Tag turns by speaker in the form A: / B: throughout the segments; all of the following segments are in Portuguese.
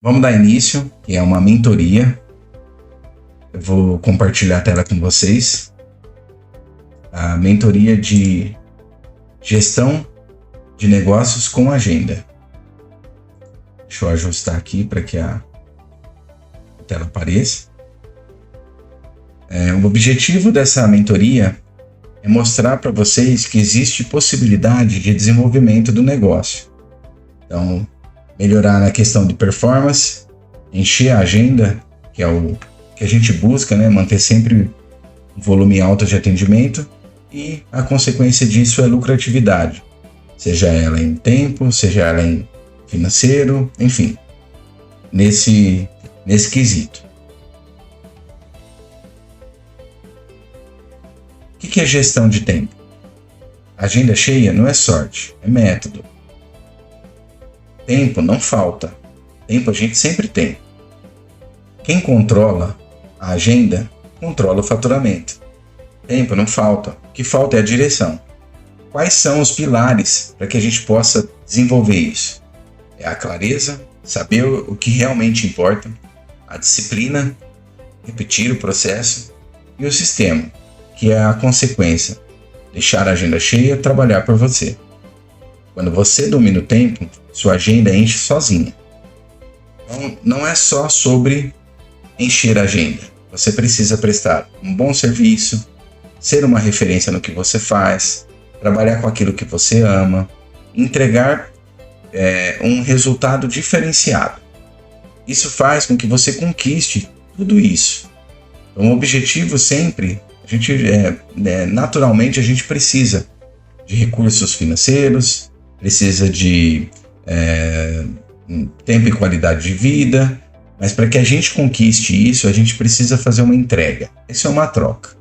A: Vamos dar início, que é uma mentoria. Eu vou compartilhar a tela com vocês. A mentoria de gestão de negócios com agenda. Deixa eu ajustar aqui para que a tela apareça. O objetivo dessa mentoria é mostrar para vocês que existe possibilidade de desenvolvimento do negócio. Então, melhorar na questão de performance, encher a agenda, que é o que a gente busca, né? Manter sempre um volume alto de atendimento, e a consequência disso é lucratividade, seja ela em tempo, seja ela em financeiro, enfim, nesse quesito. O que é gestão de tempo? Agenda cheia não é sorte, é método. Tempo não falta. Tempo a gente sempre tem. Quem controla a agenda, controla o faturamento. Tempo não falta. O que falta é a direção. Quais são os pilares para que a gente possa desenvolver isso? É a clareza, saber o que realmente importa, a disciplina, repetir o processo, e o sistema, que é a consequência. Deixar a agenda cheia, trabalhar por você. Quando você domina o tempo, sua agenda enche sozinha. Então, não é só sobre encher a agenda. Você precisa prestar um bom serviço, ser uma referência no que você faz, trabalhar com aquilo que você ama, entregar um resultado diferenciado. Isso faz com que você conquiste tudo isso. Então, o objetivo sempre, naturalmente, a gente precisa de recursos financeiros, precisa de tempo e qualidade de vida, mas para que a gente conquiste isso, a gente precisa fazer uma entrega. Isso é uma troca.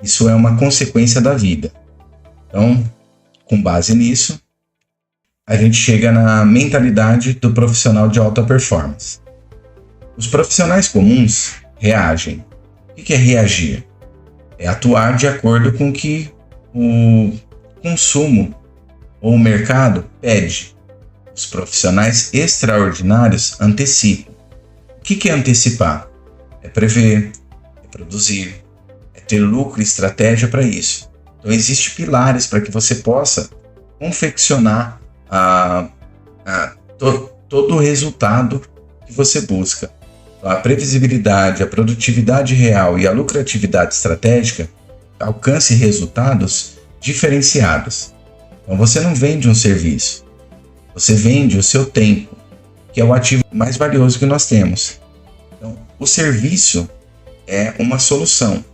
A: Isso é uma consequência da vida. Então, com base nisso, a gente chega na mentalidade do profissional de alta performance. Os profissionais comuns reagem. O que é reagir? É atuar de acordo com o que o consumo ou o mercado pede. Os profissionais extraordinários antecipam. O que é antecipar? É prever, é produzir, é ter lucro e estratégia para isso. Então, existem pilares para que você possa confeccionar todo o resultado que você busca. Então, a previsibilidade, a produtividade real e a lucratividade estratégica alcance resultados diferenciados. Então, você não vende um serviço, você vende o seu tempo, que é o ativo mais valioso que nós temos. Então, o serviço é uma solução.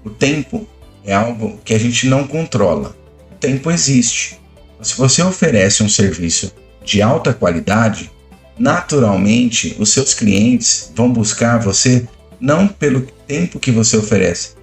A: O tempo é algo que a gente não controla. O tempo existe. Então, se você oferece um serviço de alta qualidade, naturalmente os seus clientes vão buscar você não pelo tempo que você oferece,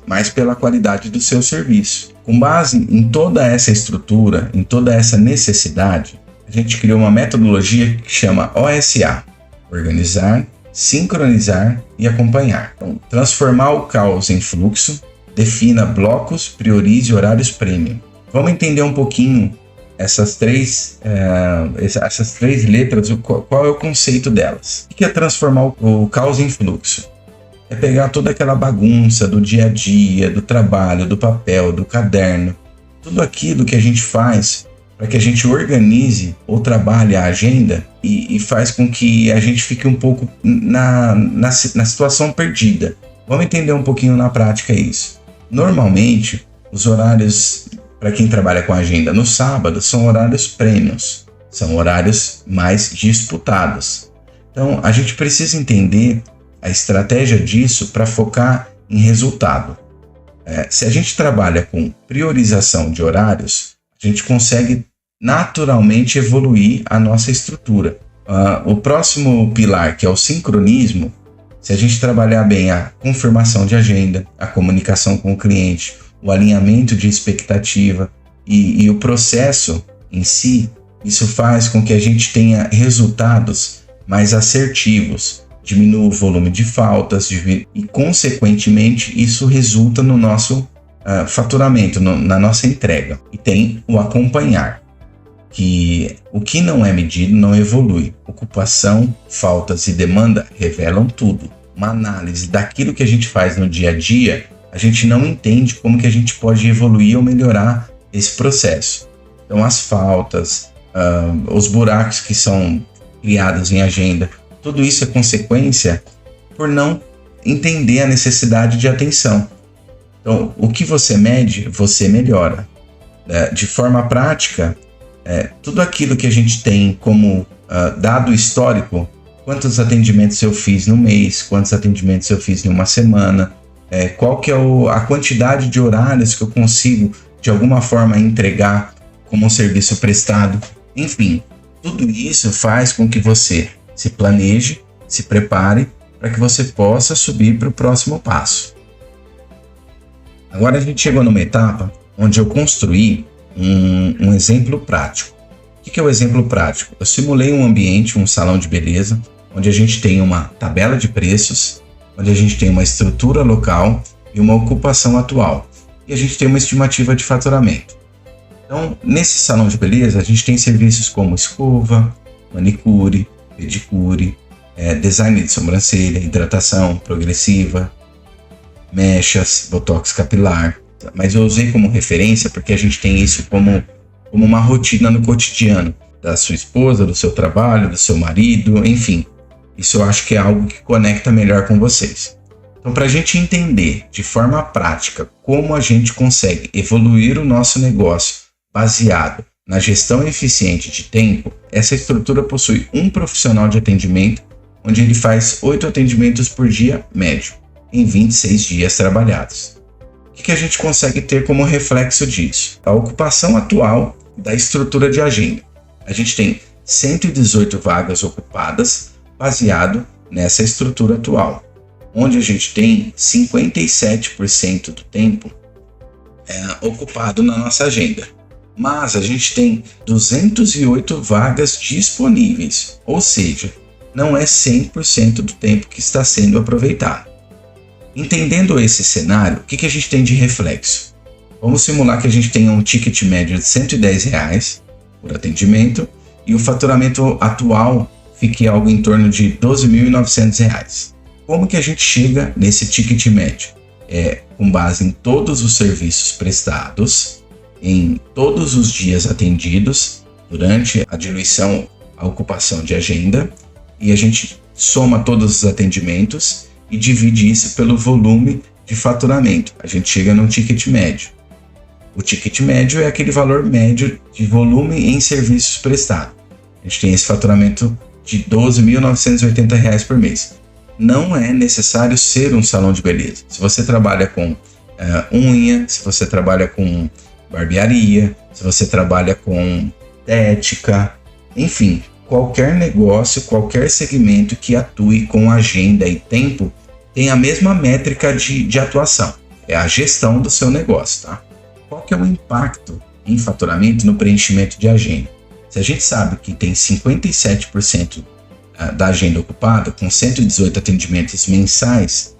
A: mas pela qualidade do seu serviço. Com base em toda essa estrutura, em toda essa necessidade, a gente criou uma metodologia que chama OSA: organizar, sincronizar e acompanhar. Então, transformar o caos em fluxo, defina blocos, priorize horários premium. Vamos entender um pouquinho essas três letras, qual é o conceito delas. O que é transformar o caos em fluxo? É pegar toda aquela bagunça do dia a dia, do trabalho, do papel, do caderno, tudo aquilo que a gente faz para que a gente organize ou trabalhe a agenda e faz com que a gente fique um pouco na situação perdida. Vamos entender um pouquinho na prática isso. Normalmente, os horários para quem trabalha com agenda no sábado são horários premiums, são horários mais disputados. Então, a gente precisa entender a estratégia disso para focar em resultado. Se a gente trabalha com priorização de horários, a gente consegue naturalmente evoluir a nossa estrutura. O próximo pilar, que é o sincronismo, se a gente trabalhar bem a confirmação de agenda, a comunicação com o cliente, o alinhamento de expectativa e o processo em si, isso faz com que a gente tenha resultados mais assertivos, diminua o volume de faltas e, consequentemente, isso resulta no nosso faturamento, na nossa entrega. E tem o acompanhar. que o que não é medido não evolui. Ocupação, faltas e demanda revelam tudo. Uma análise daquilo que a gente faz no dia a dia, a gente não entende como que a gente pode evoluir ou melhorar esse processo. Então as faltas, os buracos que são criados em agenda, tudo isso é consequência por não entender a necessidade de atenção. Então, o que você mede, você melhora. De forma prática, tudo aquilo que a gente tem como dado histórico, quantos atendimentos eu fiz no mês, quantos atendimentos eu fiz em uma semana, qual que é a quantidade de horários que eu consigo, de alguma forma, entregar como um serviço prestado. Enfim, tudo isso faz com que você se planeje, se prepare para que você possa subir para o próximo passo. Agora a gente chegou numa etapa onde eu construí um exemplo prático. O que é o exemplo prático? Eu simulei um ambiente, um salão de beleza, onde a gente tem uma tabela de preços, onde a gente tem uma estrutura local e uma ocupação atual. E a gente tem uma estimativa de faturamento. Então, nesse salão de beleza, a gente tem serviços como escova, manicure, pedicure, design de sobrancelha, hidratação progressiva, mechas, botox capilar. Mas eu usei como referência porque a gente tem isso como uma rotina no cotidiano da sua esposa, do seu trabalho, do seu marido, enfim. Isso eu acho que é algo que conecta melhor com vocês. Então, para a gente entender de forma prática como a gente consegue evoluir o nosso negócio baseado na gestão eficiente de tempo, essa estrutura possui um profissional de atendimento, onde ele faz 8 atendimentos por dia médio, em 26 dias trabalhados. O que a gente consegue ter como reflexo disso? A ocupação atual da estrutura de agenda. A gente tem 118 vagas ocupadas baseado nessa estrutura atual, onde a gente tem 57% do tempo ocupado na nossa agenda. Mas a gente tem 208 vagas disponíveis, ou seja, não é 100% do tempo que está sendo aproveitado. Entendendo esse cenário, o que a gente tem de reflexo? Vamos simular que a gente tenha um ticket médio de R$110 por atendimento e o faturamento atual fique algo em torno de R$12.900. Como que a gente chega nesse ticket médio? Com base em todos os serviços prestados, em todos os dias atendidos durante a diluição, a ocupação de agenda, e a gente soma todos os atendimentos e divide isso pelo volume de faturamento. A gente chega num ticket médio. O ticket médio é aquele valor médio de volume em serviços prestados. A gente tem esse faturamento de R$12.980 por mês. Não é necessário ser um salão de beleza. Se você trabalha com unha, se você trabalha com barbearia, se você trabalha com estética, enfim, qualquer negócio, qualquer segmento que atue com agenda e tempo tem a mesma métrica de atuação. É a gestão do seu negócio, tá? Qual que é o impacto em faturamento no preenchimento de agenda? Se a gente sabe que tem 57% da agenda ocupada, com 118 atendimentos mensais,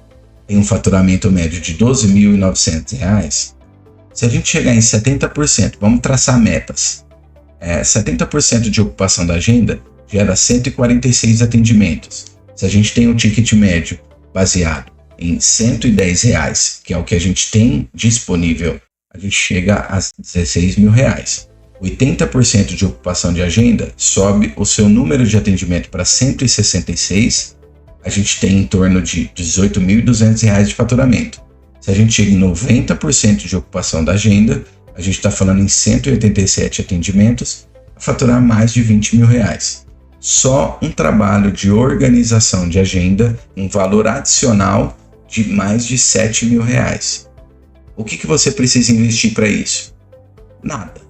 A: tem um faturamento médio de R$12.900, se a gente chegar em 70%, vamos traçar metas. 70% de ocupação da agenda gera 146 atendimentos. Se a gente tem um ticket médio baseado em R$110, que é o que a gente tem disponível, a gente chega a R$16.000. 80% de ocupação de agenda sobe o seu número de atendimento para 166, a gente tem em torno de R$18.200 de faturamento. Se a gente chega em 90% de ocupação da agenda, a gente está falando em 187 atendimentos, a faturar mais de R$20.000. Só um trabalho de organização de agenda, um valor adicional de mais de R$7.000. O que você precisa investir para isso? Nada.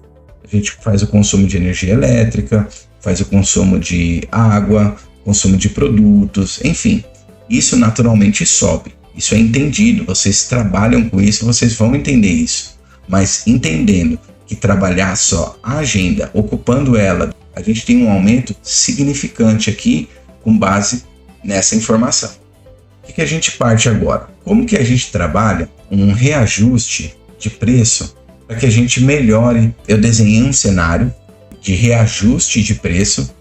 A: A gente faz o consumo de energia elétrica, faz o consumo de água, consumo de produtos, enfim. Isso naturalmente sobe. Isso é entendido, vocês trabalham com isso, vocês vão entender isso. Mas entendendo que trabalhar só a agenda, ocupando ela, a gente tem um aumento significante aqui com base nessa informação. O que a gente parte agora? Como que a gente trabalha um reajuste de preço para que a gente melhore? Eu desenhei um cenário de reajuste de preço,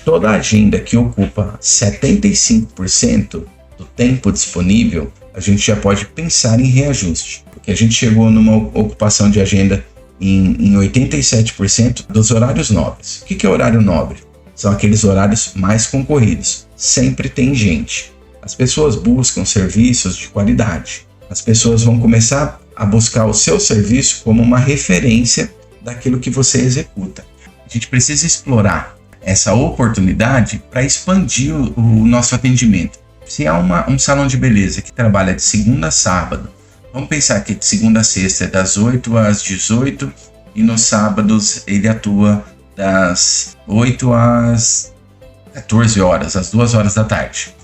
A: toda agenda que ocupa 75% do tempo disponível, a gente já pode pensar em reajuste, porque a gente chegou numa ocupação de agenda em 87% dos horários nobres. O que é horário nobre? São aqueles horários mais concorridos. Sempre tem gente. As pessoas buscam serviços de qualidade. As pessoas vão começar a buscar o seu serviço como uma referência daquilo que você executa. A gente precisa explorar essa oportunidade para expandir o nosso atendimento. Se há um salão de beleza que trabalha de segunda a sábado, vamos pensar que de segunda a sexta é das 8 às 18 e nos sábados ele atua das 8 às 14 horas, às 2 horas da tarde.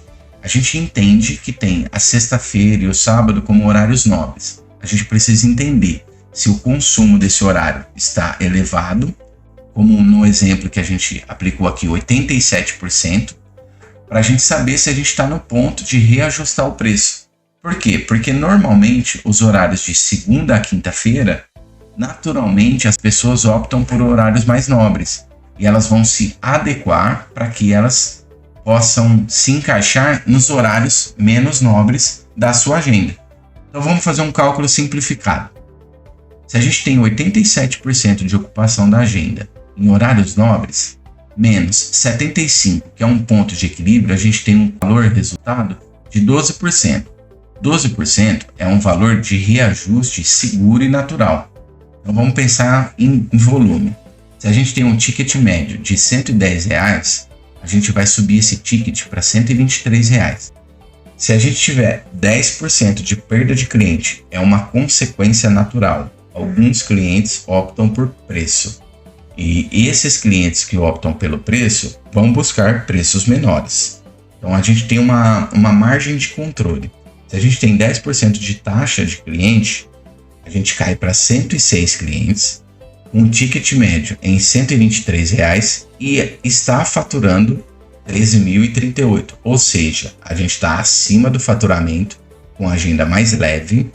A: A gente entende que tem a sexta-feira e o sábado como horários nobres. A gente precisa entender se o consumo desse horário está elevado, como no exemplo que a gente aplicou aqui, 87%, para a gente saber se a gente está no ponto de reajustar o preço. Por quê? Porque normalmente os horários de segunda a quinta-feira, naturalmente as pessoas optam por horários mais nobres e elas vão se adequar para que elas possam se encaixar nos horários menos nobres da sua agenda. Então vamos fazer um cálculo simplificado. Se a gente tem 87% de ocupação da agenda em horários nobres, menos 75%, que é um ponto de equilíbrio, a gente tem um valor resultado de 12%. 12% é um valor de reajuste seguro e natural. Então vamos pensar em volume. Se a gente tem um ticket médio de R$110, a gente vai subir esse ticket para R$123. Se a gente tiver 10% de perda de cliente, é uma consequência natural. Alguns clientes optam por preço. E esses clientes que optam pelo preço vão buscar preços menores. Então a gente tem uma margem de controle. Se a gente tem 10% de taxa de cliente, a gente cai para 106 clientes, um ticket médio em R$123 e está faturando R$13.038. Ou seja, a gente está acima do faturamento, com agenda mais leve,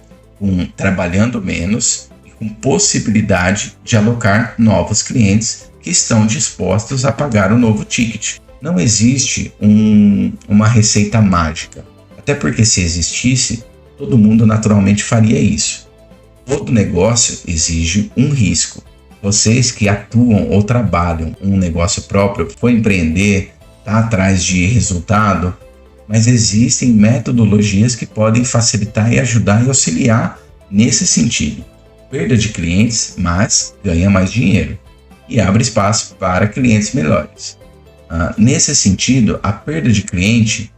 A: trabalhando menos, com possibilidade de alocar novos clientes que estão dispostos a pagar o novo ticket. Não existe uma receita mágica, até porque se existisse, todo mundo naturalmente faria isso. Todo negócio exige um risco. Vocês que atuam ou trabalham um negócio próprio, for empreender, está atrás de resultado, mas existem metodologias que podem facilitar e ajudar e auxiliar nesse sentido. Perda de clientes, mas ganha mais dinheiro e abre espaço para clientes melhores. Nesse sentido, a perda de cliente,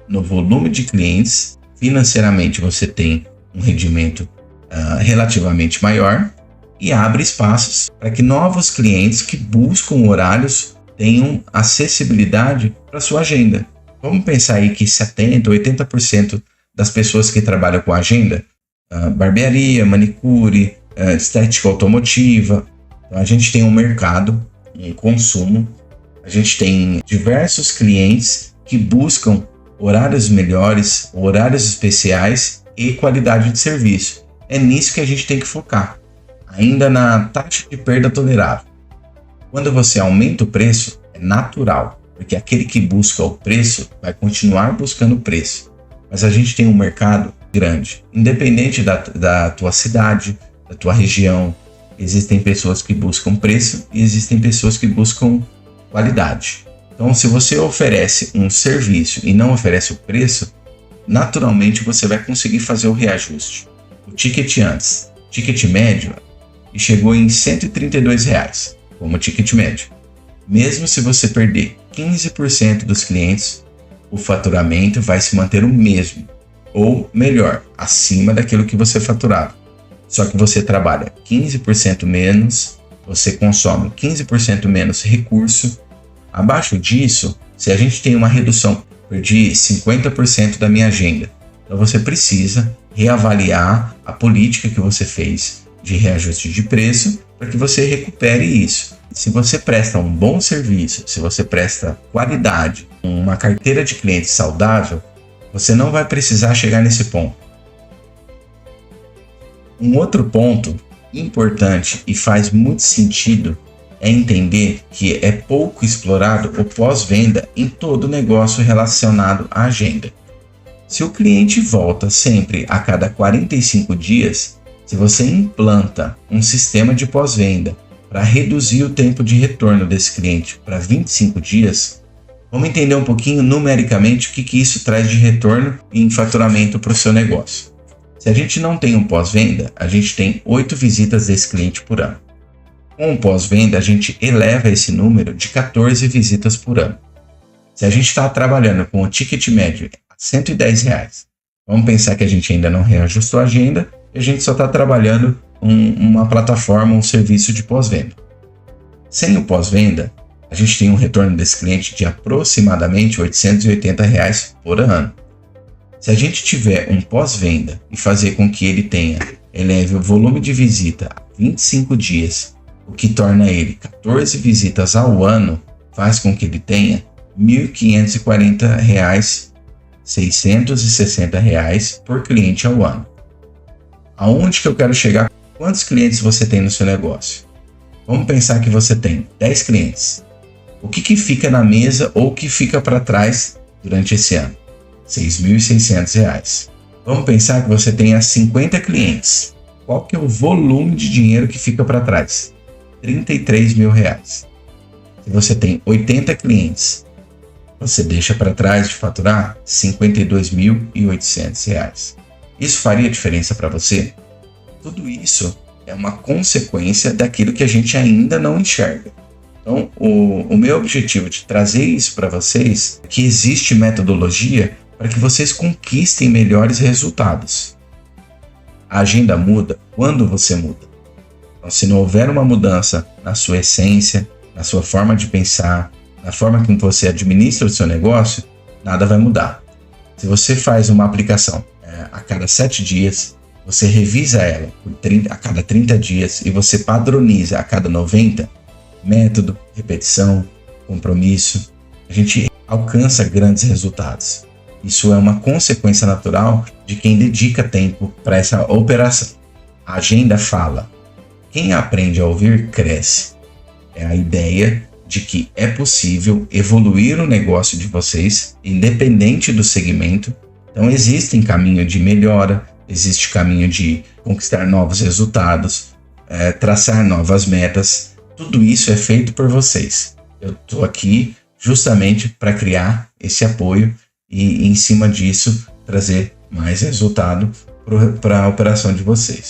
A: no volume de clientes, financeiramente você tem um rendimento relativamente maior e abre espaços para que novos clientes que buscam horários tenham acessibilidade para sua agenda. Vamos pensar aí que 70%, 80% das pessoas que trabalham com agenda, barbearia, manicure, estética automotiva. Então a gente tem um mercado, um consumo, a gente tem diversos clientes que buscam horários melhores, horários especiais e qualidade de serviço. É nisso que a gente tem que focar, ainda na taxa de perda tolerável. Quando você aumenta o preço, é natural, porque aquele que busca o preço vai continuar buscando o preço. Mas a gente tem um mercado grande, independente da tua cidade, da tua região. Existem pessoas que buscam preço e existem pessoas que buscam qualidade. Então, se você oferece um serviço e não oferece o preço, naturalmente você vai conseguir fazer o reajuste. O ticket médio, chegou em R$132 como ticket médio. Mesmo se você perder 15% dos clientes, o faturamento vai se manter o mesmo, ou melhor, acima daquilo que você faturava. Só que você trabalha 15% menos, você consome 15% menos recurso. Abaixo disso, se a gente tem uma redução, perdi 50% da minha agenda, então você precisa reavaliar a política que você fez de reajuste de preço para que você recupere isso. Se você presta um bom serviço, se você presta qualidade, uma carteira de clientes saudável, você não vai precisar chegar nesse ponto. Um outro ponto importante e faz muito sentido é entender que é pouco explorado o pós-venda em todo negócio relacionado à agenda. Se o cliente volta sempre a cada 45 dias, se você implanta um sistema de pós-venda para reduzir o tempo de retorno desse cliente para 25 dias, vamos entender um pouquinho numericamente o que isso traz de retorno em faturamento para o seu negócio. Se a gente não tem um pós-venda, a gente tem 8 visitas desse cliente por ano. Com o pós-venda, a gente eleva esse número de 14 visitas por ano. Se a gente está trabalhando com o ticket médio a R$110, vamos pensar que a gente ainda não reajustou a agenda e a gente só está trabalhando uma plataforma, um serviço de pós-venda. Sem o pós-venda, a gente tem um retorno desse cliente de aproximadamente R$880 por ano. Se a gente tiver um pós-venda e fazer com que ele eleve o volume de visita a 25 dias, o que torna ele 14 visitas ao ano, faz com que ele tenha R$1.540, R$660 por cliente ao ano. Aonde que eu quero chegar? Quantos clientes você tem no seu negócio? Vamos pensar que você tem 10 clientes. O que fica na mesa ou o que fica para trás durante esse ano? R$6.600. Vamos pensar que você tenha 50 clientes. Qual que é o volume de dinheiro que fica para trás? R$33.000. Se você tem 80 clientes, você deixa para trás de faturar R$52.800. Isso faria diferença para você? Tudo isso é uma consequência daquilo que a gente ainda não enxerga. Então, o meu objetivo de trazer isso para vocês é que existe metodologia para que vocês conquistem melhores resultados. A agenda muda quando você muda. Então, se não houver uma mudança na sua essência, na sua forma de pensar, na forma que você administra o seu negócio, nada vai mudar. Se você faz uma aplicação a cada 7 dias, você revisa ela a cada 30 dias e você padroniza a cada 90, método, repetição, compromisso, a gente alcança grandes resultados. Isso é uma consequência natural de quem dedica tempo para essa operação. A agenda fala: quem aprende a ouvir, cresce. É a ideia de que é possível evoluir o negócio de vocês, independente do segmento. Então, existem caminho de melhora, existe caminho de conquistar novos resultados, traçar novas metas. Tudo isso é feito por vocês. Eu estou aqui justamente para criar esse apoio e, em cima disso, trazer mais resultado para a operação de vocês.